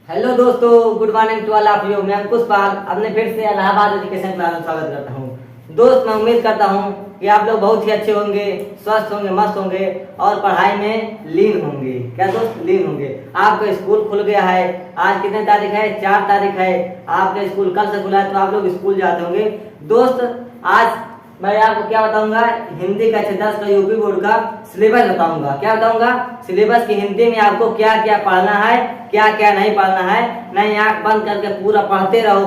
Hello दोस्तों, good morning to all of you. मैं अंकुश पाल अपने फिर से इलाहाबाद एजुकेशन क्लास में स्वागत करता हूँ। दोस्त, मैं उम्मीद करता हूँ कि आप लोग बहुत ही अच्छे होंगे, स्वस्थ होंगे, मस्त होंगे और पढ़ाई में लीन होंगे। क्या दोस्त, लीन होंगे। आपका स्कूल खुल गया है। आज कितने तारीख है? 4 तारीख है। आपका स्कूल कल से खुला है तो आप लोग स्कूल जाते होंगे। दोस्त, आज मैं आपको क्या बताऊंगा, हिंदी का 10 का यूपी बोर्ड का सिलेबस बताऊंगा। क्या बताऊंगा? सिलेबस की हिंदी में आपको क्या क्या पढ़ना है, क्या क्या नहीं पढ़ना है। नहीं, आंख बंद करके पूरा पढ़ते रहो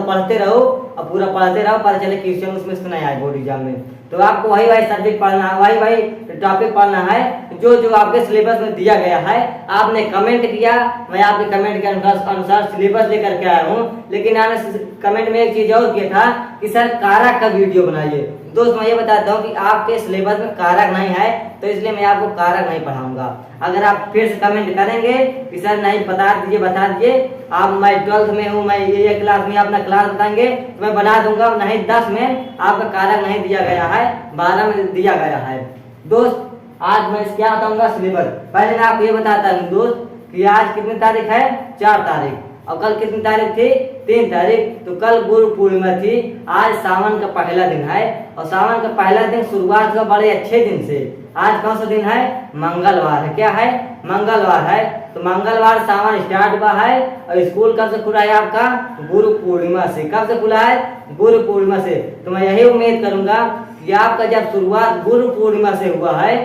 और पूरा पढ़ते रहो। पता चले क्वेश्चन उसमें से नहीं आए बोर्ड एग्जाम में, तो आपको वही वही सब्जेक्ट पढ़ना है, वही वही टॉपिक पढ़ना है जो जो आपके सिलेबस में दिया गया है। आपने कमेंट किया, मैं आपके कमेंट के अनुसार सिलेबस लेकर के आया हूँ। लेकिन आपने कमेंट में एक चीज और किया था कि सर कारक का वीडियो बनाइए। दोस्त, मैं ये बताता हूँ कि आपके सिलेबस में कारक नहीं है, तो इसलिए मैं आपको कारक नहीं पढ़ाऊंगा। अगर आप फिर से कमेंट करेंगे कि सर नहीं बता दीजिए, आप मैं 12th में हूँ, मैं ये क्लास में अपना क्लास बताएंगे तो मैं बना दूंगा। नहीं, 10 में आपका कारक नहीं दिया गया है, 12 में दिया गया है। दोस्त, आज मैं क्या बताऊंगा सिलेबस। पहले मैं आपको ये बताता हूँ दोस्त कि आज कितनी तारीख है? 4 तारीख। और कल कितनी तारीख थी? 3 तारीख। तो कल गुरु पूर्णिमा थी। आज सावन का पहला दिन है और सावन का पहला दिन शुरुआत हुआ बड़े अच्छे दिन से। आज कौन सा दिन है? मंगलवार है। क्या है? मंगलवार है। तो मंगलवार सावन स्टार्ट हुआ है और स्कूल कब से खुला है आपका? गुरु पूर्णिमा से। कब से खुला है? गुरु पूर्णिमा से। तो मैं यही उम्मीद करूंगा कि आपका जब शुरुआत गुरु पूर्णिमा से हुआ है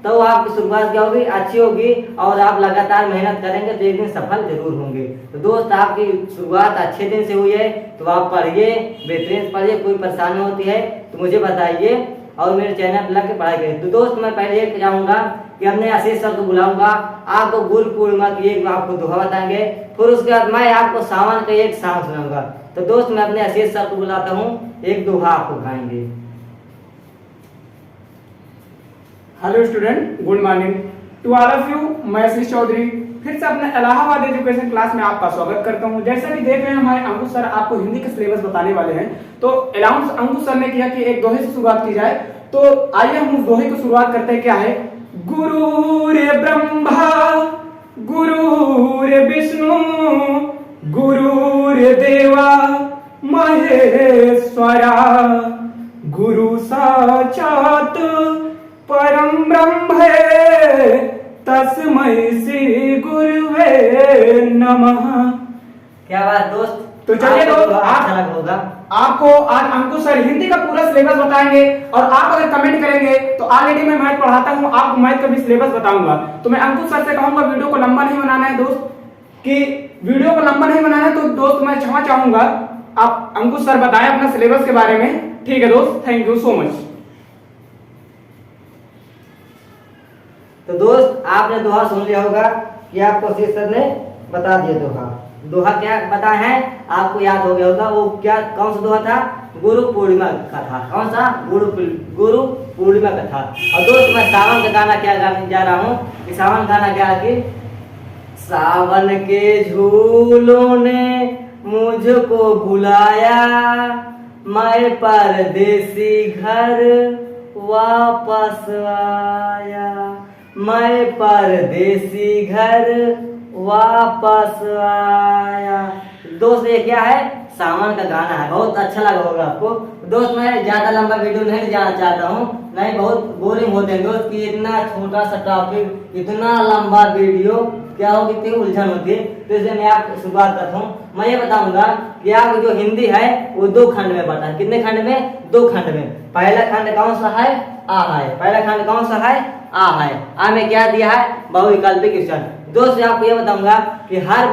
तो आपकी शुरुआत क्या होगी? अच्छी होगी और आप लगातार मेहनत करेंगे तो एक दिन सफल जरूर होंगे। तो दोस्त, आपकी शुरुआत अच्छे दिन से हुई है तो आप पढ़िए, बेहतरीन पढ़िए। कोई परेशानी होती है तो मुझे बताइए और मेरे चैनल पर लग के पढ़ाई करिए। तो दोस्त, मैं पहले ये चाहूंगा कि अपने आशीष सर को बुलाऊंगा, आपको गुरु पूर्णिमा की एक आपको दोहा बताएंगे, फिर उसके बाद मैं आपको सावन का एक सांग सुनाऊंगा। तो दोस्त, मैं अपने आशीष सर को बुलाता हूँ, एक दोहा आपको गाएंगे। Hello student, good morning to all of you. मैं आशीष चौधरी फिर से अपने इलाहाबाद एजुकेशन क्लास में आपका स्वागत करता हूं। जैसा कि देख रहे हैं, हमारे अंकुश सर आपको हिंदी का सिलेबस बताने वाले हैं। तो अलाउंस अंकुश सर ने किया कि एक दोहे से शुरुआत की जाए, तो आइए हम उस दोहे की शुरुआत करते हैं। क्या है? गुरुर् ब्रह्मा गुरुर् विष्णु गुरुर्देवा महेश्वरा गुरु साक्षात परम ब्रह्म तस्मै श्री गुरुवे नमः। क्या बात दोस्त। तो चलिए दोस्त, आपको आज अंकुश सर हिंदी का पूरा सिलेबस बताएंगे और आप अगर कमेंट करेंगे तो ऑलरेडी मैं मैथ पढ़ाता हूं, आपको मैथ का भी सिलेबस बताऊंगा। तो मैं अंकुश सर से कहूंगा वीडियो को लंबा नहीं बनाना है दोस्त, कि वीडियो को लंबा नहीं बनाना है। तो दोस्त, मैं क्षमा चाहूंगा, आप अंकुश सर बताएं अपना सिलेबस के बारे में। ठीक है दोस्त, थैंक यू सो मच। तो दोस्त, आपने दोहा सुन लिया होगा कि आपको आशीष सर ने बता दिया दोहा क्या बताया है, आपको याद हो गया होगा। वो क्या, कौन सा दोहा था? गुरु पूर्णिमा का था। कौन सा? गुरु पूर्णिमा का था। और दोस्त, मैं सावन का गाना क्या गाने जा रहा हूँ कि सावन गाना क्या है कि सावन के झूलों ने मुझको बुलाया, मैं परदेसी घर वापस आया, मैं परदेसी घर वापस आया। दोस्त, ये क्या है? सावन का गाना है। बहुत अच्छा लगा होगा आपको। दोस्त, मैं ज्यादा लंबा वीडियो नहीं जाना चाहता हूँ, नहीं बहुत बोरिंग होते हैं दोस्त कि इतना छोटा सा टॉपिक, इतना लंबा वीडियो, क्या हो, कितनी उलझन होती है। तो इसलिए मैं आपको शुरुआत करता हूँ। मैं ये बताऊंगा कि आपको जो हिंदी है वो 2 खंड में बटा है। कितने खंड में? 2 खंड में। पहला खंड कौन सा है? आ है। पहला खंड कौन सा है? आ है। आ में क्या दिया है? बहुविकल्पी क्वेश्चन। दोस्त, आपको ये बताऊंगा कि हर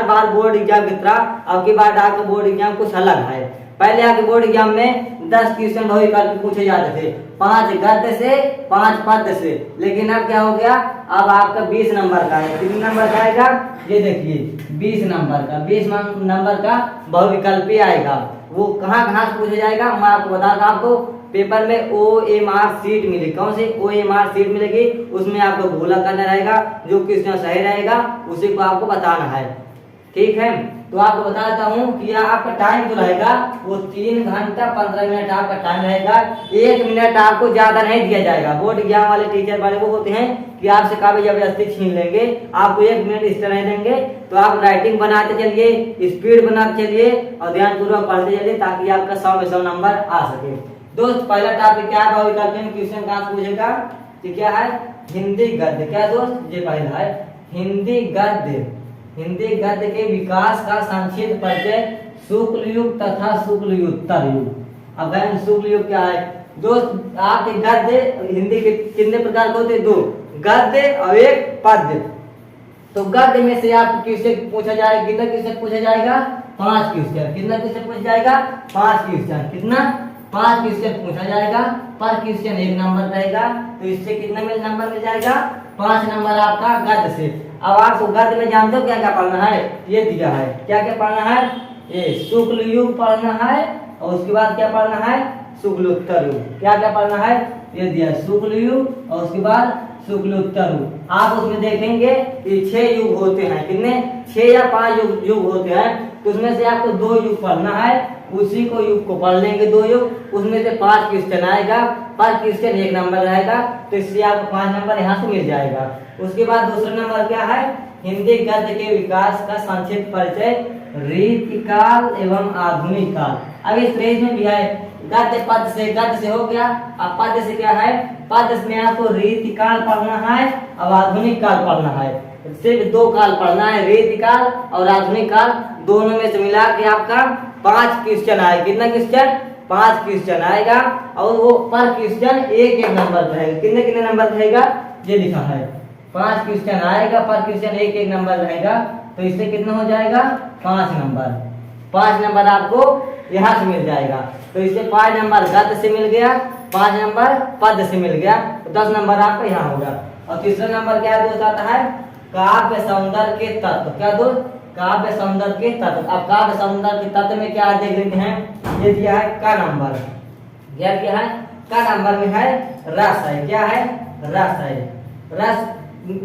बार बोर्ड एग्जाम की तरह अब की बार आपका बोर्ड एग्जाम कुछ अलग है। पहले आपके बोर्ड एग्जाम में 10 क्वेश्चन बहुविकल्पी पूछे जाते थे, 5 गद्य से 5 पद्य से। लेकिन अब क्या हो गया? अब आपका 20 नंबर का है। कितने नंबर का आएगा? ये देखिए, 20 नंबर का बहुविकल्पी आएगा। वो कहाँ कहाँ से पूछा जाएगा मैं आपको बताता हूँ। आपको पेपर में OMR सीट मिलेगी। कौन सी OMR सीट मिलेगी? उसमें आपको भूला करना रहेगा, जो क्वेश्चन सही रहेगा उसी को आपको बताना है। ठीक है। तो आपको बताता हूँ कि यह आपका टाइम जो रहेगा वो 3 घंटा 15 मिनट आपका टाइम रहेगा। 1 मिनट आपको ज्यादा नहीं दिया जाएगा। बोर्ड एग्जाम वाले टीचर वाले वो होते हैं कि आपसे काफी जबरदस्ती छीन लेंगे, आपको 1 मिनट इस तरह देंगे। तो आप राइटिंग बनाते चलिए, स्पीड बनाते चलिए और ध्यानपूर्वक पढ़ते चलिए ताकि आपका 100 में 100 नंबर आ सके। दोस्त पहला टॉपिक क्या है, विकल्प में क्वेश्चन कहाँ से पूछेगा कि क्या है, हिंदी गद्य। क्या दोस्त, ये पहला है हिंदी गद्य। हिंदी गद्य के विकास का संक्षिप्त परिचय शुक्ल युग तथा शुक्ल युत्तर युग। अब शुक्ल युग क्या है दोस्त, आपके गद्य हिंदी के कितने प्रकार के होते हैं, 2 गद्य और 1 पद्य। तो गद्य में से आप क्वेश्चन पूछा जाएगा, कितना क्वेश्चन पूछा जाएगा, 5 क्वेश्चन। कितना क्वेश्चन पूछा जाएगा, 5 क्वेश्चन। कितना, 5 क्वेश्चन पूछा जाएगा, पर क्वेश्चन 1 नंबर रहेगा। तो इससे कितना नंबर मिल जाएगा, 5 नंबर आपका गद्य से। अब आपको गद्य में जानते हो क्या क्या पढ़ना है, ये दिया है। क्या क्या पढ़ना है, ये शुक्ल युग पढ़ना है और उसके बाद क्या पढ़ना है, शुक्लोत्तर युग। क्या क्या पढ़ना है, ये दिया है शुक्ल युग और उसके बाद शुक्लोत्तर युग। आप उसमें देखेंगे कि 6 युग होते हैं। कितने, 6 या 5 युग होते हैं। तो उसमें से आपको 2 युग पढ़ना है, उसी को युग को पढ़ लेंगे 2 युग। उसमें से 5 क्वेश्चन आएगा, पर क्वेश्चन 1 नंबर रहेगा। तो इसलिए आपको 5 नंबर यहाँ से मिल जाएगा। उसके बाद दूसरा नंबर क्या है, हिंदी गद्य के विकास का संक्षिप्त परिचय रीतिकाल एवं आधुनिक काल। अब इस पेज में भी है गद्य पद से, गद्य से हो गया। अब पद से क्या है, पद में आपको रीतिकाल पढ़ना है और आधुनिक काल पढ़ना है। सिर्फ 2 काल पढ़ना है, रीतिकाल और आधुनिक काल। दोनों में से मिला के आपका 5 क्वेश्चन आएगा। कितना क्वेश्चन, 5 क्वेश्चन आएगा और वो पर क्वेश्चन 1 नंबर रहेगा। कितने कितने नंबर रहेगा, ये लिखा है 5 क्वेश्चन आएगा, पर क्वेश्चन 1 नंबर रहेगा। तो इससे कितना हो जाएगा, 5 नंबर। 5 नंबर आपको यहाँ से मिल जाएगा। तो इससे 5 नंबर गद्य से मिल गया, 5 नंबर पद से मिल गया। तो 10 नंबर आपका यहाँ होगा। और तीसरा नंबर क्या दोस्त आता है, काव्य सौंदर्य के तत्व। क्या दोस्त, काव्य सौंदर्य के तत्व। अब काव्य सौंदर्य के तत्व में क्या देख लेते हैं, ये दिया है का नंबर। यह क्या है, का नंबर में है रस है। क्या है, रस है। रस,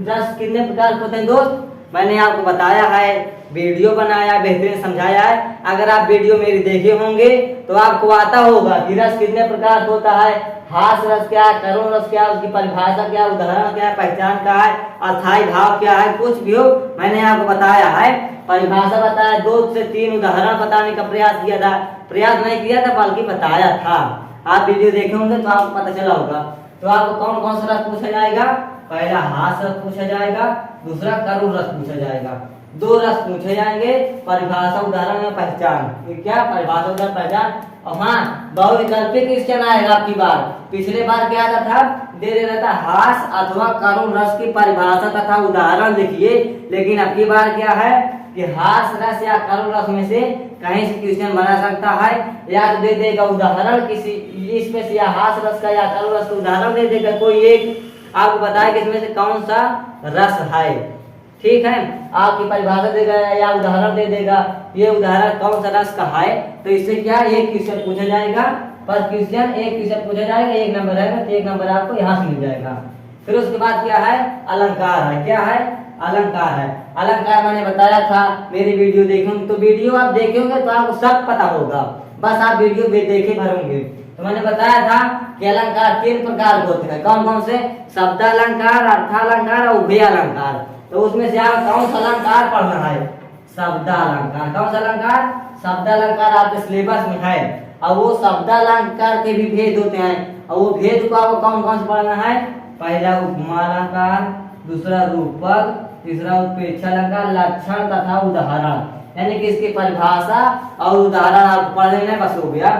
रस कितने प्रकार के होते हैं दोस्त, मैंने आपको बताया है, वीडियो बनाया, बेहतरीन समझाया है। अगर आप वीडियो मेरी देखे होंगे तो आपको आता होगा कि रस कितने प्रकार का होता है। हास रस क्या है, करुण रस क्या है, उसकी परिभाषा क्या है, उदाहरण क्या है, पहचान क्या है, अस्थायी भाव क्या है, कुछ भी हो मैंने आपको बताया है। परिभाषा बताया, 2 से 3 उदाहरण बताने का प्रयास किया था। प्रयास नहीं किया था बल्कि बताया था। आप वीडियो देखे होंगे तो आपको पता चला होगा। तो आपको कौन कौन सा रस पूछा जाएगा, पहला हास रस पूछा जाएगा, दूसरा करुण रस पूछा जाएगा। 2 रस पूछे जाएंगे, परिभाषा उदाहरण में पहचान। क्या, परिभाषा उदाहरण पहचान। और हाँ, बहुविकल्पी क्वेश्चन आएगा आपकी बार। पिछले बार क्या आता था, दे रहा था हास अथवा करुण रस की परिभाषा तथा उदाहरण लिखिए। लेकिन अब की बार क्या है कि हास रस या करुण रस में से कहीं से क्वेश्चन बना सकता है, या तो दे देगा उदाहरण किसी इसमें से, या हास रस का या करुण रस का उदाहरण दे देगा कोई एक, आपको बताया कि इसमें से कौन सा रस है। ठीक है, आपकी परिभाषा देगा या उदाहरण दे देगा, ये उदाहरण कौन सा रस का है। तो इससे क्या, 1 क्वेश्चन पूछा जाएगा, पर क्वेश्चन 1 क्वेश्चन पूछा जाएगा, 1 नंबर रहेगा। तो 1 नंबर आपको यहाँ से मिल जाएगा। फिर उसके बाद क्या है, अलंकार है। क्या है, अलंकार है। अलंकार मैंने बताया था, मेरी वीडियो देखेंगे तो वीडियो आप देखेंगे तो आपको सब पता होगा, बस आप वीडियो देखे भरोगे। तो मैंने बताया था कि अलंकार 3 प्रकार के होते हैं। कौन कौन से, शब्द अलंकार, अर्थालंकार और उभय अलंकार। तो उसमें से आप कौन सा अलंकार पढ़ना है, शब्द अलंकार। कौन सा अलंकार, शब्द अलंकार आपके सिलेबस में है। और वो शब्द अलंकार के भी भेद होते हैं, और वो भेद को आपको कौन कौन से पढ़ना है, पहला उपमा अलंकार, दूसरा रूपक, तीसरा उत्प्रेक्षा अलंकार, लक्षण तथा उदाहरण। यानी कि इसकी परिभाषा और उदाहरण आप पढ़ लेना, बस हो गया।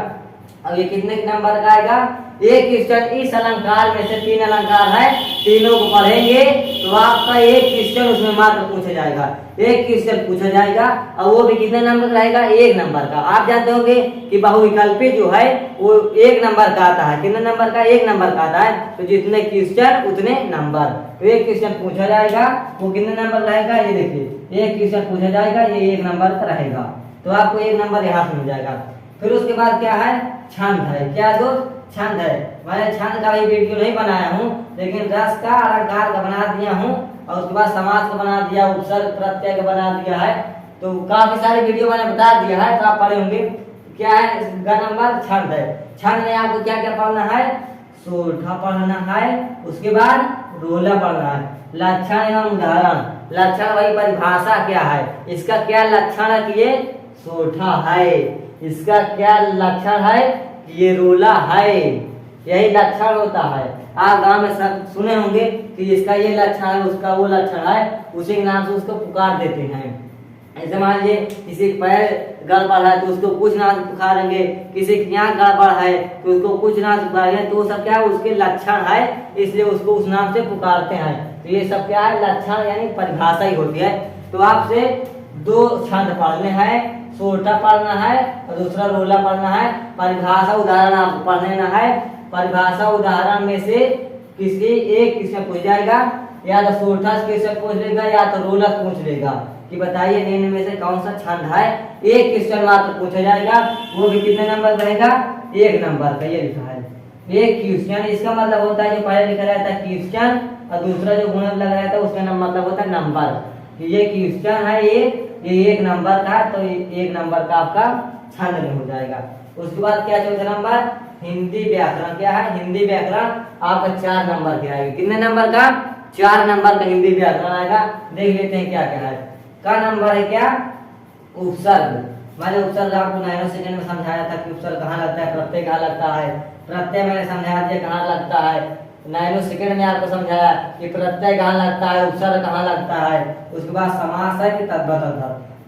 अब ये कितने नंबर का आएगा, 1 क्वेश्चन। इस अलंकार में से 3 अलंकार है, तीनों को पढ़ेंगे तो आपका 1 क्वेश्चन उसमें मात्र पूछा जाएगा। 1 क्वेश्चन पूछा जाएगा और वो भी कितने नंबर का रहेगा, 1 नंबर का। आप जानते होंगे कि बहुविकल्पी जो है वो 1 नंबर का आता है। कितने नंबर का, 1 नंबर का आता है। तो जितने क्वेश्चन उतने नंबर। तो 1 क्वेश्चन पूछा जाएगा, वो कितने नंबर रहेगा, ये देखिए 1 क्वेश्चन पूछा जाएगा, ये 1 नंबर का रहेगा। तो आपको 1 नंबर यहाँ से मिल जाएगा। फिर उसके बाद क्या है, छंद है। क्या दोस्त, छंद है। मैंने छंद का भी वीडियो नहीं बनाया हूँ, लेकिन रस का, अलंकार का बना दिया हूँ, और उसके बाद समास का बना दिया, उपसर्ग प्रत्यय का बना दिया है। तो काफी सारे वीडियो मैंने बता दिया है, तो आप पढ़े होंगे। क्या है इसका नंबर? छंद है। छंद में आपको क्या क्या पढ़ना है? सोठा पढ़ना है, उसके बाद रोला पढ़ना है। लक्षण एवं उदाहरण। लक्षण वही परिभाषा क्या है, इसका क्या लक्षण है कि ये सोठा है, इसका क्या लक्षण है कि ये रोला है, यही लक्षण होता है। आप गांव में सब सुने होंगे कि इसका ये लक्षण है, उसका वो लक्षण है, उसी के नाम से उसको पुकार देते हैं। ऐसे मान लीजिए किसी के पैर गड़बड़ है तो उसको कुछ नाम से पुकारेंगे, किसी की आंख गड़बड़ है तो उसको कुछ नाम से पुकारेंगे, तो वो सब क्या है? उसके लक्षण है, इसलिए उसको उस नाम से पुकारते हैं। तो ये सब क्या है? लक्षण यानी परिभाषा ही होती है। तो आपसे दो छंद पढ़ने हैं, सोटा पढ़ना है और दूसरा रोला पढ़ना है। परिभाषा उदाहरण आपको पढ़ लेना है। परिभाषा उदाहरण में से किसी एक क्वेश्चन पूछ जाएगा, या तो सोठा क्वेश्चन पूछ लेगा या तो रोला पूछ लेगा कि बताइए निम्न में से कौन सा छंद है। एक क्वेश्चन मात्र पूछा जाएगा, वो भी कितने नंबर रहेगा? 1 नंबर का। ये लिखा है एक क्वेश्चन, इसका मतलब होता है जो पहले लिखा रहता है क्वेश्चन और दूसरा जो गुणन लगा रहता है उसका मतलब होता है नंबर। ये क्वेश्चन है, ये 1 नंबर का, तो 1 नंबर का आपका छंद में हो जाएगा। उसके बाद क्या चौथा नंबर? हिंदी व्याकरण। क्या है? हिंदी व्याकरण आपका 4 नंबर के आएगा। कितने नंबर का? 4 नंबर का हिंदी व्याकरण आएगा। देख लेते हैं क्या क्या है। का नंबर है क्या? उपसर्ग। मैंने उपसर्ग आपको 9 सेकंड में समझाया था कि उपसर्ग कहाँ लगता है, प्रत्यय कहाँ लगता है। प्रत्यय मैंने समझा दिया कहाँ लगता है, 9 सेकंड में आपको समझाया कि प्रत्यय कहाँ लगता है, उपसर्ग कहाँ लगता है। उसके बाद समास है कि तद्भव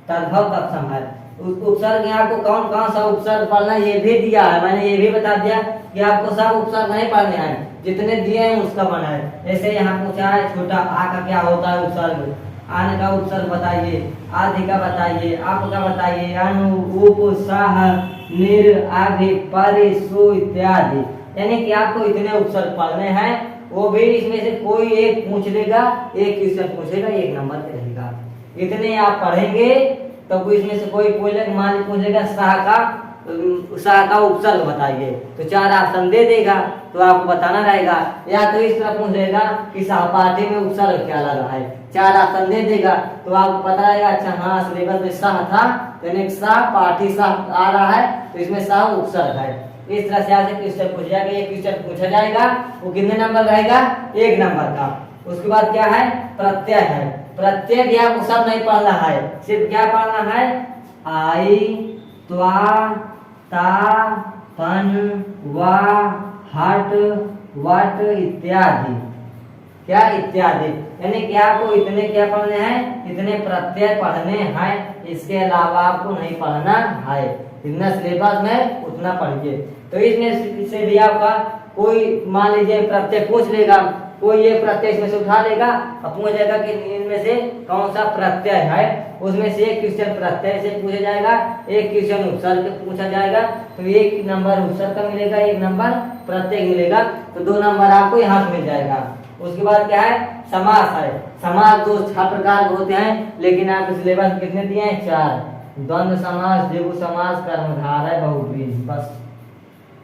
तद्भव तत्सम है। उपसर्ग में आपको कौन कौन सा उपसर्ग पढ़ना है ये भी दिया है, मैंने ये भी बता दिया कि आपको सब उपसर्ग नहीं पढ़ने हैं, जितने दिए हैं उसका बना है। जैसे यहाँ पूछा है छोटा आ का क्या होता है उपसर्ग, आन का उपसर्ग बताइए, आदि का बताइए, आप का बताइए, अनु उप सह निर आदि परि सु इत्यादि। यानी कि आपको इतने उपसर्ग पढ़ने हैं, वो भी इसमें से कोई एक पूछ लेगा, एक क्वेश्चन पूछेगा, 1 नंबर पे रहेगा। इतने आप पढ़ेंगे तो कोई इसमें से कोई मान पूछेगा शाह का उपसर्ग बताइए, तो 4 ऑप्शन दे देगा, तो आपको बताना रहेगा। या तो इस तरह पूछेगा कि सहपाठी में उपसर्ग क्या लगा है, 4 ऑप्शन दे देगा, तो आपको पता रहेगा अच्छा हाँ सिलेबस में शाह था, तो शाह पाठी शाह आ रहा है, तो इसमें शाह उपसर्ग है। इस तरह से आपसे क्वेश्चन पूछा जाएगा, एक क्वेश्चन पूछा जाएगा, वो कितने नंबर रहेगा? 1 नंबर का। उसके बाद क्या है? प्रत्यय है। प्रत्यय भी आपको सब नहीं पढ़ना है, सिर्फ क्या पढ़ना है? आई, त्वा, ता, पन, वा, हट, वट इत्यादि। क्या इत्यादि? यानी कि आपको इतने क्या पढ़ने हैं? इतने प्रत्यय पढ़ने हैं, इसके अलावा आपको नहीं पढ़ना है। जितना सिलेबस में उतना पढ़िए। तो इसमें से भी आपका कोई मान लीजिए प्रत्यय पूछ लेगा, कोई एक प्रत्यय इसमें से उठा लेगा और पूछ जाएगा कि इनमें से कौन सा प्रत्यय है, उसमें से एक क्वेश्चन प्रत्यय से पूछा जाएगा, एक क्वेश्चन उपसर्ग से पूछा जाएगा, तो 1 नंबर उपसर्ग का मिलेगा, 1 नंबर प्रत्यय मिलेगा, तो 2 नंबर आपको यहाँ से मिल जाएगा। उसके बाद क्या है? समास है। समास 2 प्रकार के होते हैं, लेकिन आपके सिलेबस में कितने दिए हैं? 4। द्वंद्व समास, द्विगु समास, कर्मधारय, बहुव्रीहि, बस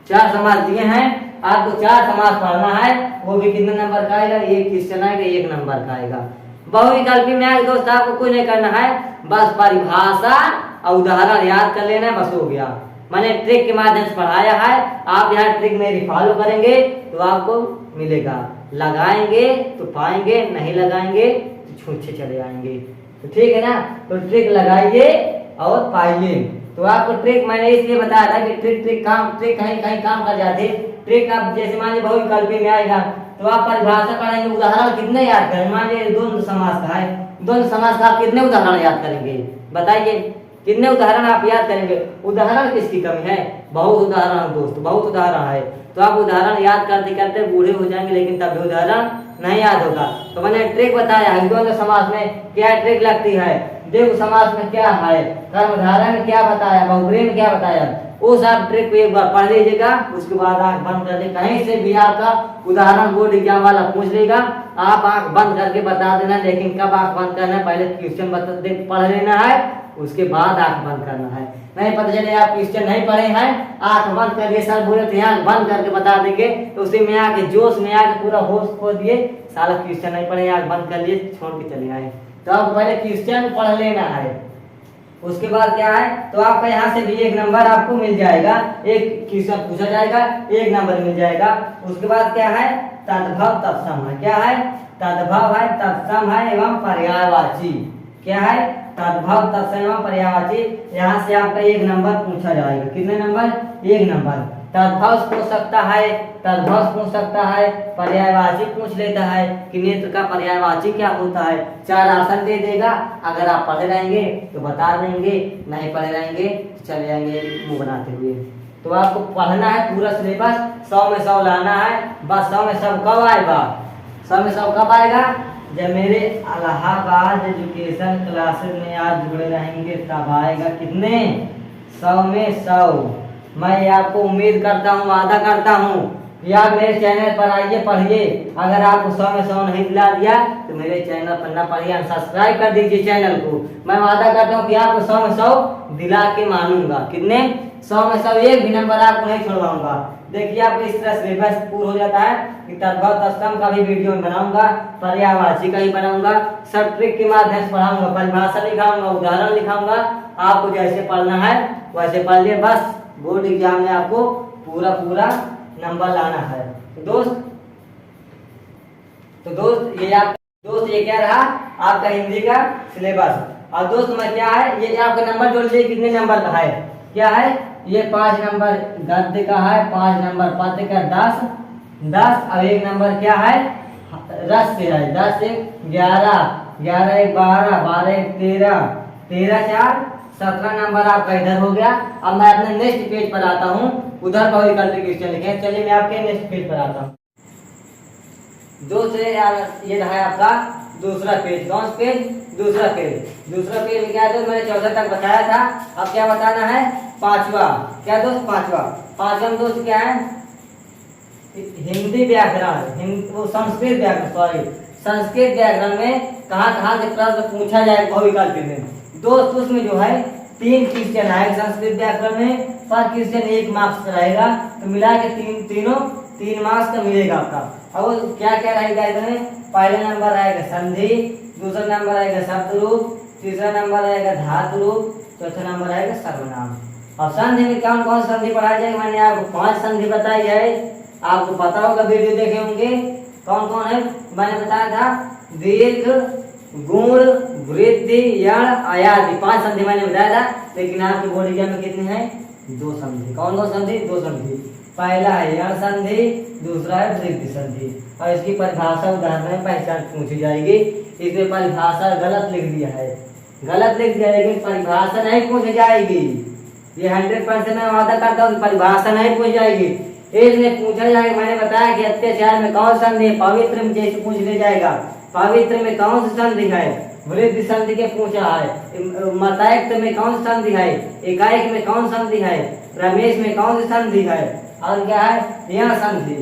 4 समास दिए हैं। आपको 4 समास पढ़ना है, वो भी कितने नंबर का आएगा? 1 क्वेश्चन आएगा, 1 नंबर का आएगा। बहुविकल्पी में आगे दोस्त आपको कुछ नहीं करना है, बस परिभाषा और उदाहरण याद कर लेना है, बस हो गया। मैंने ट्रिक के माध्यम से पढ़ाया है, आप यहाँ ट्रिक मेरी फॉलो करेंगे तो आपको मिलेगा। लगाएंगे तो पाएंगे, नहीं लगाएंगे तो छूछे चले आएंगे। तो ठीक है ना? तो ट्रिक लगाइए और पाइए। तो आपको ट्रिक मैंने इसलिए बताया था कि ट्रिक कहीं कहीं काम कर जाते। ट्रिक आप जैसे मान लीजिए बहुविकल्पी में आएगा तो आप परिभाषा पढ़ेंगे, उदाहरण कितने याद करेंगे? मान लीजिए द्वंद्व समास का है, द्वंद्व समास का आप कितने उदाहरण याद करेंगे? बताइए कितने उदाहरण आप याद करेंगे? उदाहरण किसकी कमी है? बहुत उदाहरण दोस्त, बहुत उदाहरण है। तो आप उदाहरण याद करते करते बूढ़े हो जाएंगे, लेकिन तब भी उदाहरण नहीं याद होगा। तो मैंने ट्रिक बताया, द्वंद्व समास में क्या ट्रिक लगती है, द्विगु समास में क्या है, कर्मधारय में क्या बताया, बहुव्रीहि में क्या बताया, वो सब ट्रिक को एक बार पढ़ लीजिएगा। उसके बाद आंख बंद कर दे, कहीं से भी आपका उदाहरण बोर्ड एग्जाम वाला पूछ लेगा, आप आंख बंद करके बता देना। लेकिन कब आंख बंद करना है? पहले क्वेश्चन पढ़ लेना है, उसके बाद आंख बंद करना है। नहीं पता चले आप क्वेश्चन नहीं पढ़े हैं, आंख बंद करके सर बोले थे आंख बंद करके बता देंगे, तो उसी में आके जोश में आके पूरा होश खो दिए, सारा क्वेश्चन नहीं पढ़े, आंख बंद कर लिए, छोड़ के चले आए। तो अब पहले क्वेश्चन पढ़ लेना है, उसके बाद क्या है, तो आपका यहाँ से भी एक नंबर आपको मिल जाएगा, एक क्वेश्चन पूछा जाएगा, एक नंबर मिल जाएगा। उसके बाद क्या है, तद्भव तत्सम है। क्या है, तद्भव है, तत्सम है एवं पर्यायवाची। क्या है, तद्भव तत्सम एवं पर्यायवाची। यहाँ से आपका एक नंबर पूछा जाएगा। कितने नंबर, एक नंबर। तद्भव पूछ सकता है, तद्भव पूछ सकता है, पर्यायवाची पूछ लेता है कि नेत्र का पर्यायवाची क्या होता है। 4 आसन दे देगा, अगर आप पढ़े रहेंगे तो बता देंगे, नहीं पढ़े रहेंगे तो चले जाएंगे मुंह बनाते हुए। तो आपको पढ़ना है पूरा सिलेबस, 100 में 100 लाना है। बस 100 में 100 कब आएगा, 100 में 100 कब आएगा, जब मेरे इलाहाबाद एजुकेशन क्लासेस में आप जुड़े रहेंगे तब आएगा। कितने, 100 में 100। मैं आपको उम्मीद करता हूँ, वादा करता हूँ कि आप मेरे चैनल पर आइए, पढ़िए। अगर आपको 100 में 100 नहीं दिला दिया तो मेरे चैनल पर ना पढ़िए, सब्सक्राइब कर दीजिए चैनल को। मैं वादा करता हूँ कि आपको 100 में 100 दिला के मानूंगा। कितने, 100 में 100, एक भी नंबर आपको नहीं छोड़वाऊंगा। देखिए आपको इस तरह सिलेबस पूरा हो जाता है कि तद्भव तत्सम का भी वीडियो में बनाऊंगा, पर्यायवाची का ही बनाऊंगा, सब ट्रिक के माध्यम से पढ़ाऊंगा, परिभाषा लिखाऊंगा, उदाहरण लिखाऊंगा। आपको जैसे पढ़ना है वैसे पढ़ लिए, बस बोर्ड एग्जाम में आपको पूरा पूरा नंबर लाना है। तो दोस्त ये क्या रहा आपका हिंदी का सिलेबस। और दोस्त मैं क्या है, ये आपका नंबर जोड़ लीजिए, कितने नंबर का है। क्या है, ये 5 नंबर गद्य का है, 5 नंबर पद्य का, 10 और एक नंबर क्या है, रस से है। 10 से 11, 11 एक 12, 12 एक 13, 13 4 17 नंबर आपका इधर हो गया। अब मैं अपने नेक्स्ट पेज पर आता हूँ, उधर बहुविकल्पी क्वेश्चन लिखे। चलिए मैं आपके नेक्स्ट पेज पर आता हूँ। ये रहा है आपका दूसरा पेज। कौन सा पेज, दूसरा पेज। दूसरा पेज में क्या है, मैंने 14 तक बताया था। अब क्या बताना है, 5वां। क्या दोस्त, 5वां में दोस्त क्या है, हिंदी व्याकरण, संस्कृत व्याकरण, सॉरी संस्कृत व्याकरण में कहाँ से प्रश्न पूछा जाए बहुविकल्पी में। दोस्त उसमें जो है 3 क्वेश्चन आएगा संस्कृत व्याकरण में, पर क्वेश्चन 1 मार्क्स का रहेगा। तो मिला के 3 मार्क्स का मिलेगा आपका। और क्या क्या रहेगा इसमें, पहला नंबर आएगा संधि, दूसरा नंबर आएगा शब्द रूप, तीसरा नंबर आएगा धातु रूप, चौथा नंबर आएगा सर्वनाम। और संधि में कौन कौन संधि पढ़ाई जाएगी, मैंने आपको 5 संधि बताई है। आपको पता होगा, वीडियो देखे होंगे। कौन कौन है, मैंने बताया था, दीर्घ, गुण, वृद्धि, यण, आयाति, 5 संधि मैंने बताया था। लेकिन आपके बोर्ड एग्जाम में कितने हैं, 2 संधि। कौन 2 संधि, 2 संधि। पहला है यण संधि, दूसरा है वृद्धि संधि। और इसकी परिभाषा उदाहरण में पहचान पूछी जाएगी। इसमें परिभाषा गलत लिख दिया है, लेकिन परिभाषा नहीं पूछी जाएगी। ये 100% मैं वादा करता हूँ, परिभाषा नहीं पूछी जाएगी। इसमें पूछा जाएगा, मैंने बताया कि अत्याचार में कौन संधि है, पवित्र में जैसे पूछ ले जाएगा, पवित्र में कौन सी संधि है, वृद्धि संधि के पूछा है, मतायक्त में कौन सी संधि है, एकाएक में कौन संधि है, रमेश में कौन सी संधि है, और क्या है, यह संधि।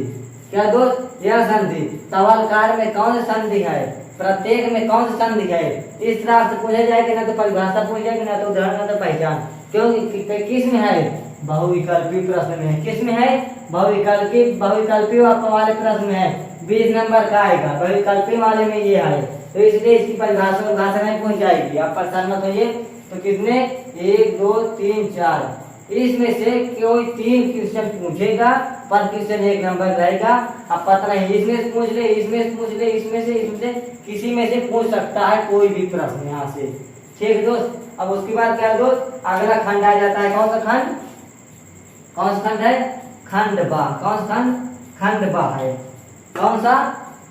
क्या दोस्त, यह संधि। तवलकार में कौन सी संधि है, प्रत्येक में कौन सी संधि है। इस तरह से पूछा जाएगा, ना तो परिभाषा पूछ जाएगी, ना तो उदाहरण, ना तो पहचान। क्यों, किस में है, बहुविकल्पी प्रश्न में है। किस में है, बहुविकल्पी वाले प्रश्न में है। 20 नंबर का आएगा, बहुविकल्पी वाले में ये है। तो इसलिए इसकी परिभाषा नहीं पहुंच जाएगी। आप परेशान मत होइए। तो कितने, 1 2 3 4, इसमें से कोई 3 क्वेश्चन पूछेगा, पर क्वेश्चन 1 नंबर रहेगा। अब पता नहीं, इसमें से पूछ ले, इसमें से पूछ ले, इसमें से किसी में से पूछ सकता है कोई भी प्रश्न यहाँ से। ठीक दोस्त। अब उसके बाद क्या दोस्त, अगला खंड आ जाता है। कौन सा खंड, कौन सा खंड है, खंडबा। कौन सा खंड, खंडबा है। कौन सा,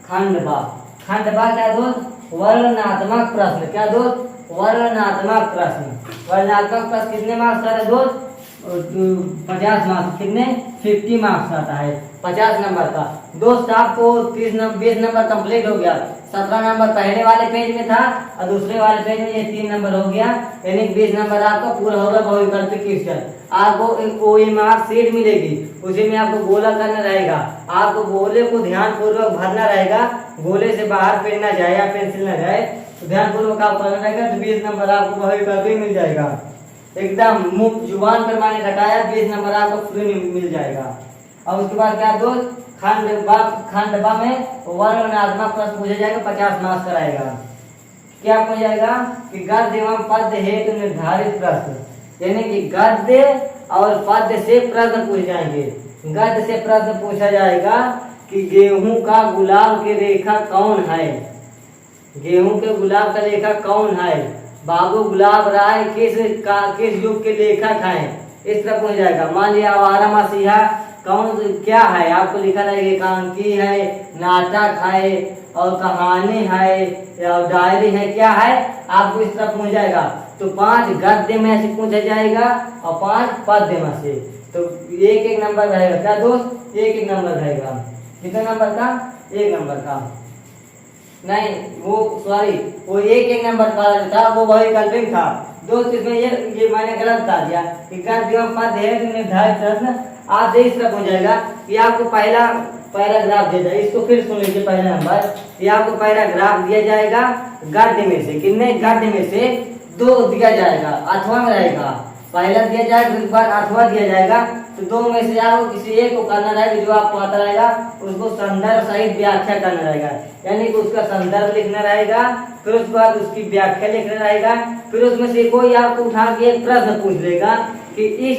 खंडबा। खंडबा क्या दोस्त, वर्णनात्मक प्रश्न। क्या दोस्त, वर्णनात्मक प्रश्न। वर्णनात्मक प्रश्न कितने मार्क्स का है दोस्त, 50 मार्क्स। कितने, 50 मार्क्स आता है, 50 नंबर का। दोस्त आपको 20 नंबर कंप्लीट हो गया। 17 नंबर पहले वाले पेज में था और दूसरे वाले पेज में ये 3 नंबर हो गया, यानी 20 नंबर आपका पूरा होगा बहुविकल्पी क्वेश्चन। आपको OMR शीट मिलेगी, उसी में आपको गोला करना रहेगा। आपको गोले को ध्यान पूर्वक भरना रहेगा, गोले से बाहर पेन ना जाए या पेंसिल ना जाए, तो ध्यान पूर्वक आप करना रहेगा। तो 20 नंबर आपको बहुविकल्पी मिल जाएगा, एकदम मुफ्त जुबान पर मैंने रटाया। 20 नंबर आपको फ्री में मिल जाएगा। और उसके बाद क्या दोस्त, खंडबा में वर्णनात्मक प्रश्न पूछा जाएगा, 50 मार्क्स का रहेगा। क्या पूछ जाएगा कि गद्य एवं पद्य हेतु निर्धारित प्रश्न, यानी कि गद्य और पद्य से प्रश्न पूछ जाएंगे। गद्य से प्रश्न पूछा जाएगा कि गेहूं का गुलाब की रेखा कौन है, गेहूं के गुलाब का रेखा कौन है, बाबू गुलाब राय किस युग के लेखक हैं, इस तरह पूछ जाएगा। मान लिया आवारा मसीहा कौन क्या है, आपको लिखा रहेगा एकांकी है, नाटक है और कहानी है और डायरी है, क्या है आपको इस तरह पूछ जाएगा। तो 5 गद्य में से पूछा जाएगा और 5 पद्य में से, तो एक एक नंबर रहेगा। क्या दोस्त, एक एक नंबर रहेगा। कितने नंबर का, 1 नंबर का नहीं, वो सॉरी वो एक नंबर का था, वो वैकल्पिक था दोस्त। इसमें ये मैंने गलत बता दिया कि गद्य एवं पद्य हेतु निर्धारित प्रश्न आप इस तरह हो जाएगा कि आपको पहला पैराग्राफ दिया जाएगा। इसको फिर सुन लीजिए। पहला नंबर कि आपको पैराग्राफ दिया जाएगा गद्य में से, कितने गद्य में से 2 दिया जाएगा, अथवा में रहेगा। पहला दिया जाएगा, फिर बाद अथवा दिया जाएगा, तो 2 में से आपको किसी एक को करना रहेगा, जो आपको आता रहेगा उसको संदर्भ सहित व्याख्या करना रहेगा, यानी कि उसका संदर्भ लिखना रहेगा, फिर उसके बाद उसकी व्याख्या लिखना रहेगा, फिर उसमें से कोई आपको उठा के एक प्रश्न पूछ लेगा कि इस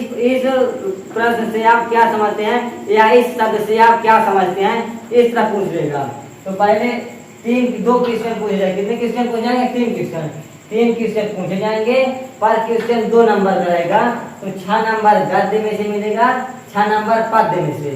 प्रश्न से आप क्या समझते हैं या इस शब्द से आप क्या समझते हैं, इस तरह पूछ लेगा। तो पहले 2 क्वेश्चन पूछे जाएंगे। कितने क्वेश्चन पूछे जाएंगे, 3 क्वेश्चन पूछे जाएंगे। पर क्वेश्चन 2 नंबर का रहेगा, तो 6 नंबर गद्य में से मिलेगा, 6 नंबर पद्य में से।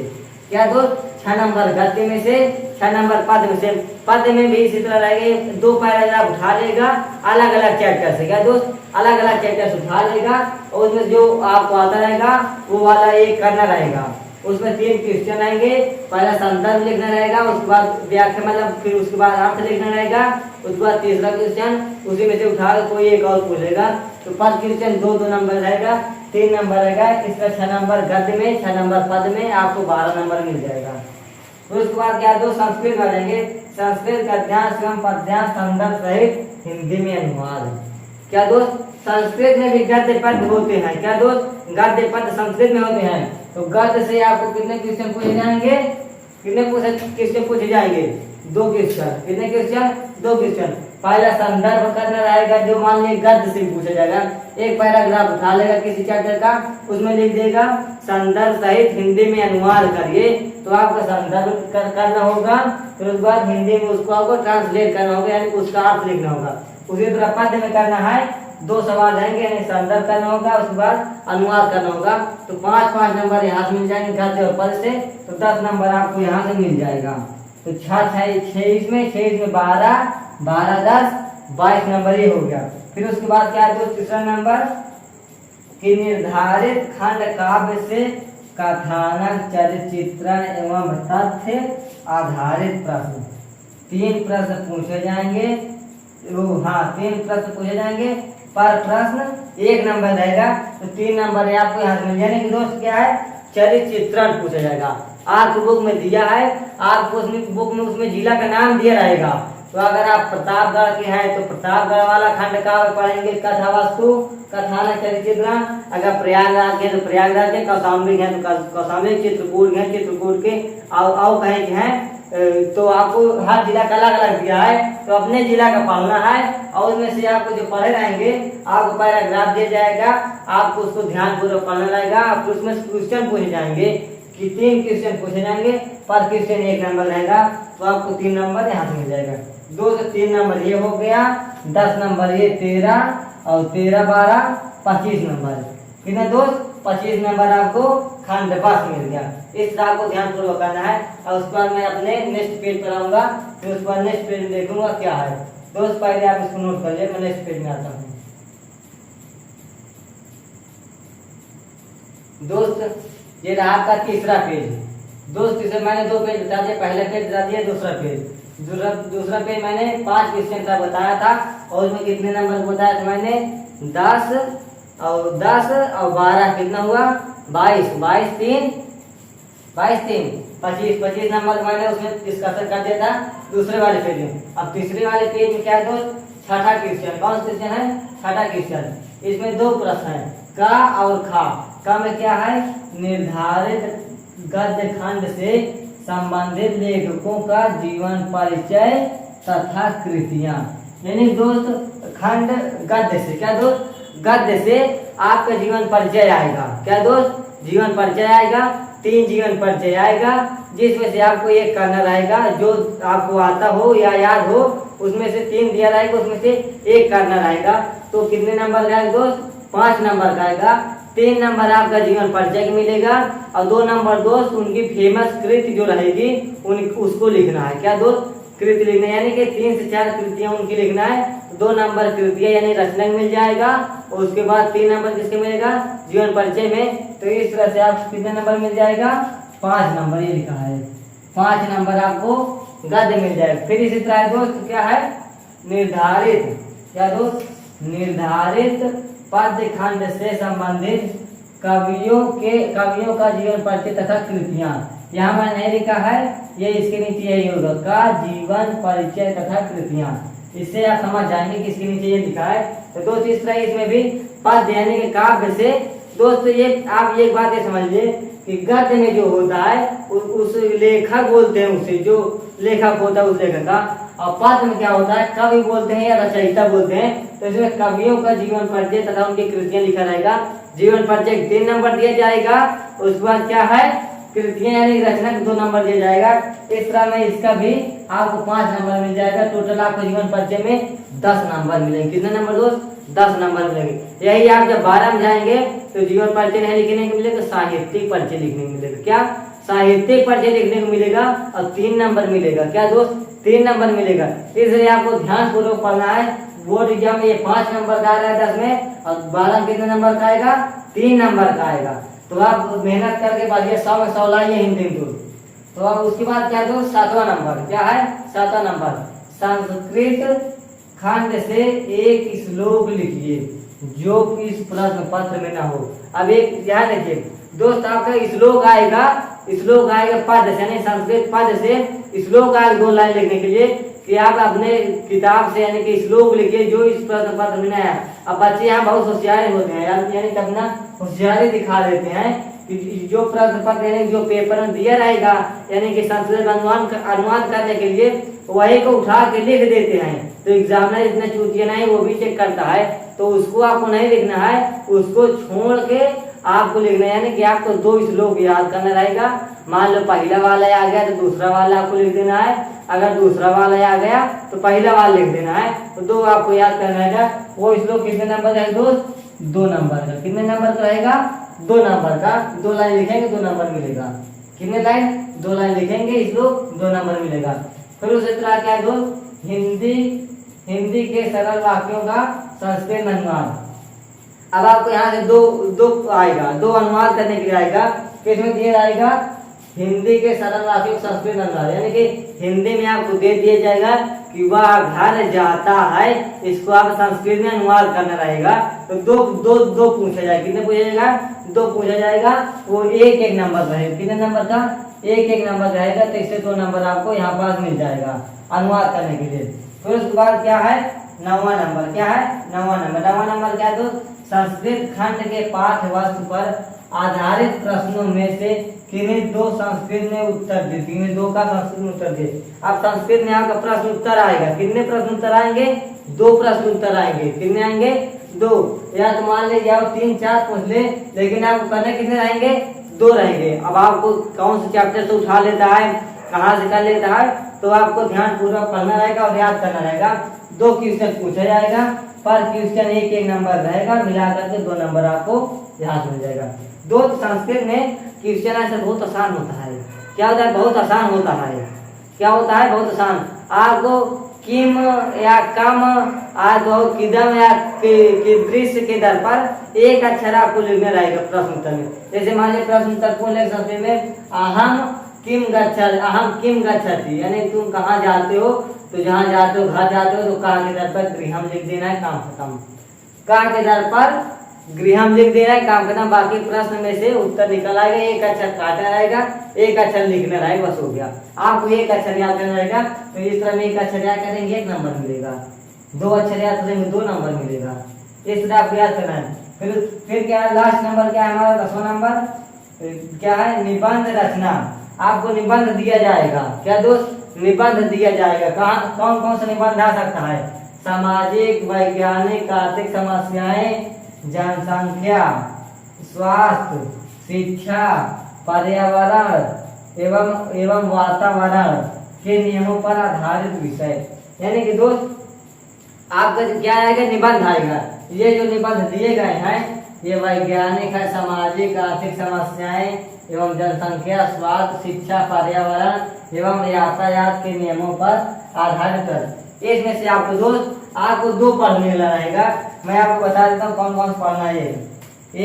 क्या दोस्त, 6 नंबर गद्य में से, 6 नंबर पद्य में से। पद्य में भी इसी तरह रहेगा, 2 पैराग्राफ उठा लेगा अलग अलग चैप्टर से। क्या दोस्त, अलग अलग चैप्टर से उठा लेगा और उसमें जो आपको आता रहेगा वो वाला एक करना रहेगा। उसमें 3 क्वेश्चन आएंगे, पहला संदर्भ लिखना रहेगा, उसके बाद व्याख्या मतलब फिर उसके बाद अर्थ लिखना रहेगा, उसके बाद तीसरा क्वेश्चन उसी में से उठा कोई एक और पूछेगा। तो पर क्वेश्चन 2 नंबर रहेगा, 3 नंबर रहेगा। इसका 6 नंबर गद्य में, 6 नंबर पद में आपको 12 नंबर मिल जाएगा। तो उसके बाद क्या दो संस्कृत में रहेंगे, संस्कृत गद्यांश एवं पद्यांश संदर्भ सहित हिंदी में अनुवाद। क्या दोस्त, संस्कृत में भी गद्य पद होते हैं। क्या दोस्त, गद्य पद संस्कृत में होते हैं। तो गद्य से आपको कितने क्वेश्चन पूछे जाएंगे, कितने क्वेश्चन पूछे जाएंगे, 2 क्वेश्चन। कितने क्वेश्चन, 2 क्वेश्चन। पहला संदर्भ करना रहेगा, जो मान लीजिए गद्य से पूछा जाएगा। एक पैराग्राफ उठा लेगा किसी चैप्टर का, उसमें लिख देगा संदर्भ सहित हिंदी में अनुवाद करिए। तो आपका संदर्भ करना होगा, फिर उसके बाद हिंदी में उसको आपको ट्रांसलेट करना होगा, यानी उसका अर्थ लिखना होगा। उसी तरह पद्य में करना है, 2 सवाल रहेंगे, यानी संदर्भ करना होगा, उसके बाद अनुवाद करना होगा। तो 5-5 नंबर यहाँ से मिल जाएंगे गद्य और पद से, तो 10 नंबर आपको यहाँ से मिल जाएगा। तो 6 इसमें 12, 10, 22 नंबर ये हो गया। फिर उसके बाद क्या है, तीसरा नंबर कि निर्धारित खंड काव्य से कथानक, चरित्र एवं तथ्य आधारित प्रश्न। 3 प्रश्न पूछे जाएंगे। हाँ, 3 प्रश्न पूछे जाएंगे, पर प्रश्न 1 नंबर रहेगा। तो 3 नंबर आपको यहाँ से मिल जाने की दोस्त क्या है, चरित्र पूछा जाएगा। आपको बुक में दिया है, आपको उसमें बुक में उसमें जिला का नाम दिया रहेगा। तो अगर आप प्रतापगढ़ के हैं तो प्रतापगढ़ वाला खंड का पढ़ेंगे, कथा वस्तु, कथानक, चरित्र। अगर प्रयागराज के तो प्रयागराज के, कौशाम्बी है तो कौशाम्बी, चित्रकूट है चित्रकूट के, और कहीं हैं तो आपको हर जिला का अलग अलग दिया है। तो अपने जिला का पढ़ना है और उसमें से आपको जो पढ़े रहेंगे आपको पैराग्राफ दिया जाएगा, आपको उसको ध्यान पूर्वक पढ़ना रहेगा। आपको उसमें क्वेश्चन पूछे जाएंगे कि 3 क्वेश्चन पूछे जाएंगे, पर क्वेश्चन 1 नंबर रहेगा। तो आपको 3 नंबर यहाँ से मिल जाएगा। 2 से 3 नंबर ये हो गया, 10 नंबर ये, 13 और 13, 12, 25 नंबर। कितने दोस्त, 25 नंबर आपको खंड पास मिल गया। इस तरह को ध्यान पूर्वक करना है। और उसके बाद मैं अपने नेक्स्ट पेज पर आऊंगा, फिर उसके बाद नेक्स्ट पेज देखूंगा क्या है। दोस्त पहले आप इसको नोट कर लिया, मैं नेक्स्ट पेज में आता हूँ। दोस्त ये रहा आपका तीसरा पेज। दोस्त इसे मैंने 2 पेज बता दिया, पहला पेज बता दिया, दूसरा पेज। दूसरा पेज मैंने 5 क्वेश्चन का बताया था और उसमें कितने नंबर बताया था मैंने, 10 और 12 कितना हुआ, 22, 25 नंबर मैंने उसमें डिस्कशन कर दिया था दूसरे वाले पेज में। अब तीसरे वाले पेज में क्या है दोस्त, 6ठा क्वेश्चन। कौन सा क्वेश्चन है, 6ठा क्वेश्चन। इसमें 2 प्रश्न है, का और खा। का में क्या है, निर्धारित गद्य खंड से संबंधित लेखकों का जीवन परिचय तथा कृतियां। यानी दोस्त खंड गद्य से, क्या दोस्त, गद्य से आपका जीवन परिचय आएगा। क्या दोस्त, जीवन परिचय आएगा, 3 जीवन परिचय आएगा, जिसमें से आपको एक करना रहेगा, जो आपको आता हो या याद हो उसमें से 3 दिया रहेगा, उसमें से एक करना रहेगा। तो कितने नंबर का है दोस्त, 5 नंबर का आएगा। 3 नंबर आपका जीवन परिचय मिलेगा और 2 नंबर दोस्त उनकी फेमस कृति जो रहेगी उसको लिखना है। क्या दोस्त, कृति लिखना है, यानी कि 3 से 4 कृतियां उनकी लिखना है। 2 नंबर कृतियां यानी रचना मिल जाएगा और उसके बाद 3 नंबर किसके मिलेगा, जीवन परिचय में। तो इस तरह से आपको कितने नंबर मिल जाएगा, 5 नंबर, ये लिखा है 5 नंबर आपको गद्य मिल जाएगा। फिर इसी तरह दोस्त क्या है, निर्धारित, क्या दोस्त, निर्धारित पद्य खंड से संबंधित कवियों का जीवन परिचय तथा कृतियां। यहाँ मैंने नहीं लिखा है, ये इसके नीचे यही होगा, का जीवन परिचय तथा कृतियां। इससे आप समझ जाएंगे कि इसके नीचे ये लिखा है। तो दोस्त इस तरह इसमें भी पद्य यानी कि काव्य से दोस्त ये आप एक बात ये समझ लीजिए कि गद्य में जो होता है उस लेखक बोलते हैं, उसे जो लेखक होता है उस लेखक का, और पद्य में क्या होता है, कवि बोलते हैं या रचयिता बोलते हैं। तो इसमें कवियों का जीवन परिचय तथा उनकी कृतियां लिखा रहेगा। जीवन परिचय 3 नंबर दिया जाएगा, उसके बाद क्या है, कृतियां यानी रचना को 2 नंबर दिया जाएगा। इस तरह में इसका भी आपको 5 नंबर मिल जाएगा। टोटल आपको जीवन परिचय में 10 नंबर मिलेंगे। कितने नंबर दोस्त, 10 नंबर मिलेंगे। यही आप जब 12 में जाएंगे तो जीवन परिचय नहीं लिखने को मिलेगा, साहित्यिक परिचय लिखने को मिलेगा। क्या, साहित्यिक परिचय लिखने को मिलेगा और 3 नंबर मिलेगा। क्या दोस्त, 3 नंबर मिलेगा। इसलिए आपको ध्यान पूर्वक पढ़ना है। बोर्ड एग्जाम में ये 5 नंबर का आ रहा है 10 में, और 12 में कितने नंबर का आएगा, 3 नंबर का आएगा। तो आप मेहनत करके पढ़िए, 100 में 100 लाइए हिंदी में। तो अब उसके बाद क्या दो, 7वां नंबर क्या है, 7वां नंबर, संस्कृत खंड से एक श्लोक लिखिए जो कि इस प्रश्न पत्र में ना हो। अब एक ध्यान रखिए दोस्त, आपका श्लोक आएगा पद से, यानी संस्कृत पद से श्लोक आएगा 2 लाइन लिखने के लिए कि आप अपने किताब से यानी कि श्लोक लिखिए जो इस प्रश्न पत्र में आया। अब बच्चे यहाँ बहुत होशियार होते हैं यानी कि अपना होशियारी दिखा देते हैं कि जो प्रश्न पत्र यानी जो पेपर में दिया रहेगा यानी कि संस्कृत अनुवाद करने के लिए वही को उठा के लिख देते हैं। तो एग्जामिनर इतना चूतिया नहीं, वो भी चेक करता है, तो उसको आपको नहीं लिखना है, उसको छोड़ के आपको लिखना है। यानी कि आपको 2 श्लोक याद करना रहेगा। मान लो पहला वाला आ गया तो दूसरा वाला आपको लिख देना है, अगर दूसरा वाला आ गया तो पहला वाला लिख देना है। तो 2 आपको याद करना रहेगा। वो श्लोक कितने नंबर का है दोस्त, 2 नंबर का। कितने नंबर का रहेगा, 2 नंबर का। 2 लाइन लिखेंगे 2 नंबर मिलेगा। कितने लाइन, 2 लाइन लिखेंगे, श्लोक 2 नंबर मिलेगा। फिर उसी तरह क्या है दोस्त, हिंदी के सरल वाक्यों का संस्कृत अनुवाद। अब आपको यहाँ से दो आएगा, 2 अनुवाद करने के लिए आएगा। किसमें दिया जाएगा, हिंदी के सरल वाक्यों का संस्कृत अनुवाद, यानी कि हिंदी में आपको दे दिया जाएगा कि वह घर जाता है, इसको आप संस्कृत में अनुवाद करना रहेगा। तो दो पूछा जाएगा। कितने पूछा जाएगा, 2 पूछा जाएगा। वो एक नंबर रहेगा। कितने नंबर का, एक नंबर रहेगा। तो इससे 2 नंबर आपको यहाँ पास मिल जाएगा अनुवाद करने के लिए। फिर उसके बाद क्या है, 9वां नंबर। क्या है, 9वां नंबर क्या है दोस्त, संस्कृत खंड के पाठ वस्तु पर आधारित प्रश्नों में से किन्हीं 2 संस्कृत में उत्तर दे। किन्हीं 2 का संस्कृत में उत्तर दे। अब संस्कृत में आपका प्रश्न उत्तर आएगा। कितने प्रश्न उत्तर आएंगे, 2 प्रश्न उत्तर आएंगे। कितने आएंगे, 2। या तो मान लीजिए आप 3-4 पूछ ले, लेकिन आपको करने कितने रहेंगे, 2 रहेंगे। अब आपको कौन से चैप्टर से उठा लेता है, कहाँ से कर लेता है, तो आपको ध्यान पूर्वक पढ़ना रहेगा और याद करना रहेगा। 2 क्वेश्चन पूछा जाएगा, पर क्वेश्चन एक नंबर रहेगा, मिलाकर के 2 नंबर आपको याद मिल जाएगा। संस्कृत में क्वेश्चन आंसर बहुत आसान होता है। क्या होता है, बहुत आसान होता है। क्या होता है, बहुत आसान। आपको किम या कम आदो किदम या दृश्य के दर पर एक अक्षर आपको लिखना रहेगा प्रश्न उत्तर में। जैसे मान लीजिए प्रश्न उत्तर को ले सकते में अहम किम गच्छति, यानी तुम कहाँ जाते हो, तो जहाँ जाते हो घर जाते हो, तो कहाँ के दर पर गृहम लिख देना है, काम खत्म। कहाँ के दर पर गृहम लिख देना है, काम खत्म। बाकी प्रश्न में से उत्तर निकल आएगा, एक अक्षर काटा रहेगा, एक अक्षर लिखना रहेगा, बस हो गया। आपको एक अक्षर याद करना रहेगा। तो इस तरह में एक अक्षर याद करेंगे 1 नंबर मिलेगा, 2 अक्षर याद करेंगे 2 नंबर मिलेगा। इस तरह आपको याद करना है। फिर क्या है, लास्ट नंबर क्या है हमारा, 10वां नंबर क्या है, निबंध रचना। आपको निबंध दिया जाएगा। क्या दोस्त, निबंध दिया जाएगा। कहाँ कौन कौन सा निबंध आ सकता है, सामाजिक, वैज्ञानिक, आर्थिक समस्याएं, जनसंख्या, स्वास्थ्य, शिक्षा, पर्यावरण एवं वातावरण के नियमों पर आधारित विषय। यानी कि दोस्त आपका क्या आएगा, निबंध आएगा। ये जो निबंध दिए गए हैं ये वैज्ञानिक है, सामाजिक, आर्थिक समस्याएं एवं जनसंख्या, स्वास्थ्य, शिक्षा, पर्यावरण एवं यातायात के नियमों पर आधारित है। इसमें से आपको दोस्त आपको 2 पढ़ने रहेगा। मैं आपको बता देता हूँ कौन कौन सा पढ़ना है।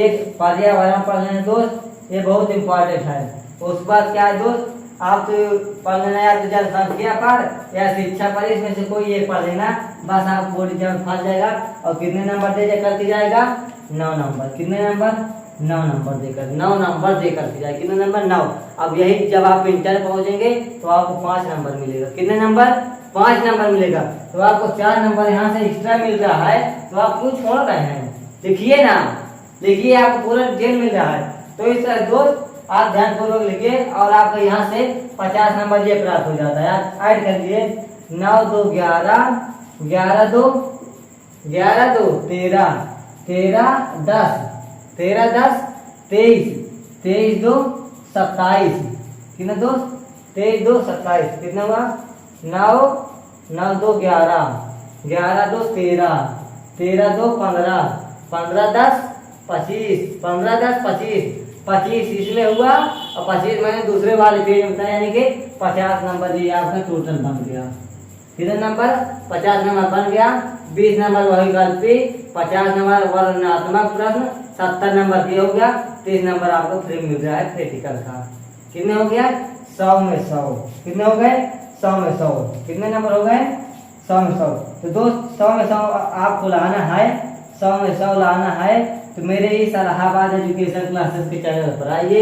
एक पर्यावरण पढ़ना है दोस्त, ये बहुत इंपॉर्टेंट है। उसके बाद क्या है दोस्त, आप तो पढ़ लेना या तो जनसंख्या पर या शिक्षा पर, इसमें से कोई एक पढ़ लेना, बस आप बोर्ड एग्जाम में फंस जाएगा। और कितने नंबर दे करके जाएगा, 9 नंबर। कितने नंबर, 9 नंबर देकर, 9 नंबर दे करके जाए। कितने नंबर, 9। अब यही जब आप इंटर पहुंचेंगे तो आपको 5 नंबर मिलेगा। कितने नंबर, 5 नंबर मिलेगा। तो आपको 4 नंबर यहाँ से एक्स्ट्रा मिल रहा है, तो आप क्यों छोड़ रहे हैं, लिखिए ना, लिखिए, आपको पूरा डिटेल मिल रहा है। तो इस तरह दोस्त आप ध्यानपूर्वक लिखिए और आपको यहाँ से 50 नंबर ये प्राप्त हो जाता है। ऐड कर दिए, 9 2 11, 11 2 11 2 13, 13 10, 13 10 23, 23 2 27। कितना दोस्त, 23 2 27। कितना हुआ, 9 9 2 11, 11 2 13, 13 2 15, 15 10 25, 15 10 25, 25 इसमें हुआ और 25 मैंने दूसरे वाले पेज में बताया, यानी कि 50 नंबर ये आपका टोटल बन गया। कितने नंबर, 50 नंबर बन गया। 20 नंबर वैकल्पिक, 50 नंबर वर्णनात्मक प्रश्न, 70 नंबर ये हो गया। 30 नंबर आपको फ्री मिल रहा है प्रैक्टिकल का। कितने हो गया, 100 में 100। कितने हो गए, 100 में 100। कितने नंबर हो गए, 100 में 100। तो दोस्त 100 में 100 आपको लाना है, 100 में 100 लाना है। तो मेरे इस इलाहाबाद एजुकेशन क्लासेस के चैनल पर आइए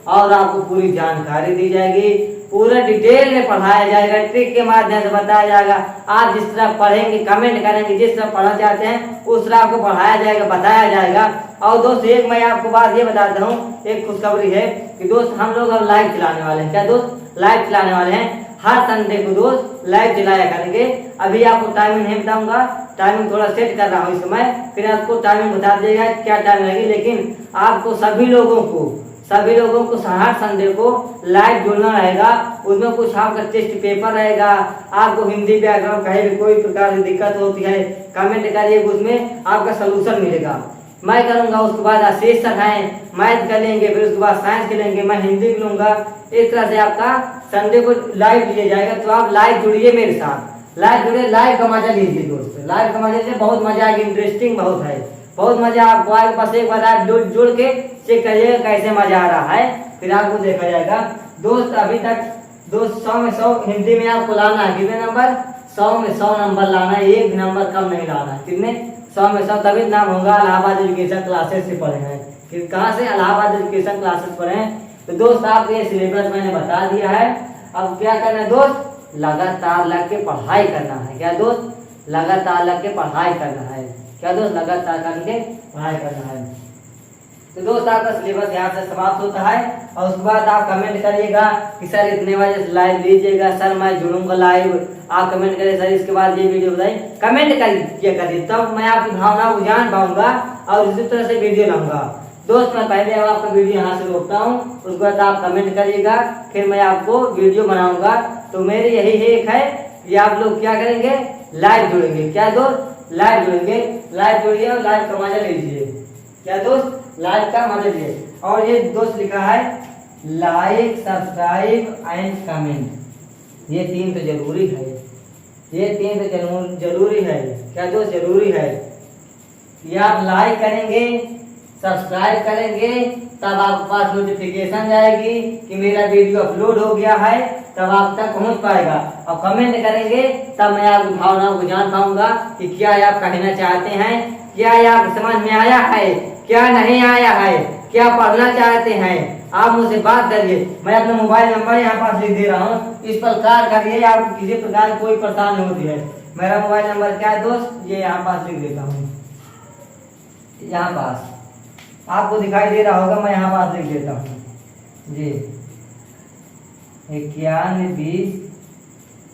और आपको पूरी जानकारी दी जाएगी, पूरा डिटेल में पढ़ाया जाएगा, ट्रिक के माध्यम से बताया जाएगा। आप जिस तरह पढ़ेंगे, कमेंट करेंगे, जिस तरह पढ़ना चाहते हैं उस तरह आपको पढ़ाया जाएगा, बताया जाएगा। और दोस्त एक मैं आपको बात ये बताता हूँ, एक खुशखबरी है कि दोस्त हम लोग अब लाइव चलाने वाले हैं। क्या दोस्त, लाइव चलाने वाले हैं। हर संडे को दोस्त लाइव चलाया करेंगे। अभी आपको टाइमिंग नहीं बताऊंगा, टाइमिंग थोड़ा सेट कर रहा हूँ इस समय, फिर आपको टाइमिंग बता दिएगा क्या टाइम लगेगी। लेकिन आपको सभी लोगों को हर संडे को लाइव जुड़ना रहेगा। उसमें कुछ आपका टेस्ट पेपर रहेगा। आपको हिंदी व्याकरण कहीं भी कोई प्रकार की दिक्कत होती है, कमेंट करिए, उसमें आपका सोल्यूशन मिलेगा। मैं करूंगा, उसके बाद आशीष सर हैं, मैथ कर लेंगे, फिर उसके बाद साइंस कर लेंगे, मैं हिंदी लूंगा। इस तरह से आपका संडे को लाइव लिया जाएगा। तो आप लाइव जुड़िए मेरे साथ, लाइव जुड़िए, लाइव का मजा लीजिए दोस्त, लाइव का मजा लीजिए, बहुत मजा आएगा, इंटरेस्टिंग बहुत है, बहुत मजा आपको आएगा। बस एक बार आप जुड़ के चेक करिएगा कैसे मजा आ रहा है, फिर आपको देखा जाएगा। दोस्त अभी तक दोस्त 100 में 100 हिंदी में आपको लाना है। कितने नंबर, 100 में 100 नंबर लाना है, एक नंबर कम नहीं लाना है। कितने, 100 में 100, तभी नाम होगा इलाहाबाद एजुकेशन क्लासेस से पढ़े हैं। कहाँ से, इलाहाबाद एजुकेशन क्लासेस पढ़े हैं। तो दोस्त आप ये सिलेबस मैंने बता दिया है। अब क्या करना है दोस्त, लगातार लग के पढ़ाई करना है। क्या दोस्त, लगातार लग के पढ़ाई करना है। क्या दोस्त, लगातार करके पढ़ाई करना है। तो दोस्त आपका सिलेबस यहाँ से समाप्त होता है। और उसके बाद आप कमेंट करिएगा कि सर इतने बजे से लाइव लीजिएगा, सर मैं जुड़ूंगा लाइव। आप कमेंट करिए सर इसके बाद ये वीडियो बताइए, कमेंट करिए, तब मैं आपकी भावना को जान पाऊंगा और इसी तरह से वीडियो लाऊंगा। दोस्त मैं पहले अब आपका वीडियो यहाँ से रोकता हूँ, उसके बाद आप कमेंट करिएगा, फिर मैं आपको वीडियो बनाऊंगा। तो मेरी यही एक है कि आप लोग क्या करेंगे, लाइव जुड़ेंगे। क्या दोस्त, लाइव जुड़ेंगे, लाइव जुड़िए और लाइव का मजा लीजिए। क्या दोस्त, लाइव का मजा लीजिए। और ये दोस्त लिखा है लाइक, सब्सक्राइब एंड कमेंट, ये 3 तो जरूरी है, ये 3 तो जरूरी है। क्या दोस्त, जरूरी है कि आप लाइक करेंगे, सब्सक्राइब करेंगे, तब आपके पास नोटिफिकेशन जाएगी कि मेरा वीडियो अपलोड हो गया है, तब आप तक पहुंच पाएगा। और कमेंट करेंगे तब मैं आपकी भावनाओं को जान पाऊंगा कि क्या आप कहना चाहते हैं, क्या आप समझ में आया है, क्या नहीं आया है, क्या पढ़ना चाहते हैं। आप मुझसे बात करिए, मैं अपना मोबाइल नंबर यहाँ पास लिख दे रहा हूँ, इस पर कॉल करिए। आपको किसी प्रकार की कोई परेशानी होती है, मेरा मोबाइल नंबर क्या है दोस्त, ये यहाँ पास लिख देता हूँ, यहाँ पास आपको दिखाई दे रहा होगा, मैं यहाँ पास लिख देता हूँ जी, 51 20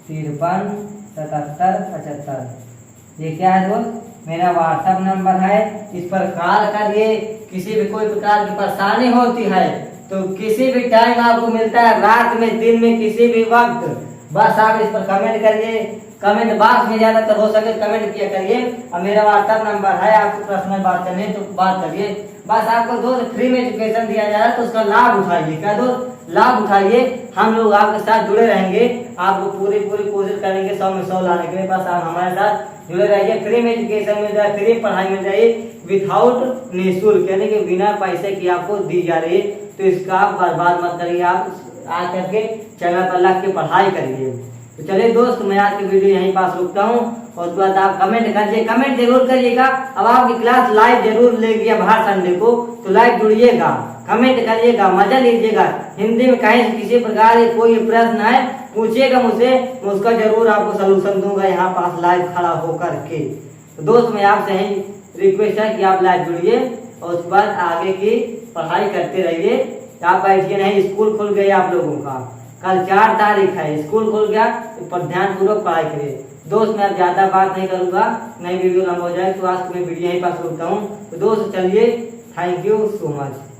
53 77 75। ये क्या है दोस्त, मेरा व्हाट्सएप नंबर है, इस पर कॉल करिए। किसी भी कोई प्रकार की परेशानी होती है तो किसी भी टाइम आपको मिलता है, रात में दिन में किसी भी वक्त, बस आप इस पर कमेंट करिए। कमेंट बॉक्स में ज्यादातर हो सके कमेंट किया करिए। और मेरा व्हाट्सएप नंबर है, आपको पर्सनल बात करनी है तो बात करिए। बस आपको दोस्त फ्री में एजुकेशन दिया जा रहा है तो उसका लाभ उठाइए। क्या दोस्त, लाभ उठाइए। हम लोग आपके साथ जुड़े रहेंगे, आपको पूरी पूरी कोशिश करेंगे 100 में 100 लाने के लिए। बस आप हमारे साथ जुड़े रहिए। फ्री में एजुकेशन मिल जाए, फ्री पढ़ाई मिल जाए, विदाउट निःशुल्क, यानी कि बिना पैसे की आपको दी जा रही है। तो इसका आप बर्बाद मत करिए, आप आकर के चैनल पर लग के पढ़ाई करिए। तो चलिए दोस्त, मैं आज की वीडियो यहीं पास रुकता हूँ। और उसके बाद आप कमेंट करिए, कमेंट जरूर करिएगा। अब आपकी क्लास लाइव जरूर लेगी अब हर संडे को, तो लाइव जुड़िएगा, कमेंट करिएगा, मजा लीजिएगा। हिंदी में कहीं किसी प्रकार के कोई प्रश्न है पूछिएगा मुझसे, मैं उसका जरूर आपको सलूशन दूंगा यहाँ पास लाइव खड़ा होकर के। तो दोस्त, मैं आपसे यही रिक्वेस्ट है कि आप लाइव जुड़िए और उसके बाद आगे की पढ़ाई करते रहिए। आप बैठिए नहीं, स्कूल खुल गए आप लोगों का, कल 4 तारीख है, स्कूल खुल गया, तो पर ध्यान पूर्वक पढ़ाई करिए। दोस्त, मैं अब ज्यादा बात नहीं करूंगा, नई वीडियो लंबा हो जाए, तो आज मैं वीडियो यहीं पास रुकता हूँ। तो दोस्त चलिए, थैंक यू सो मच।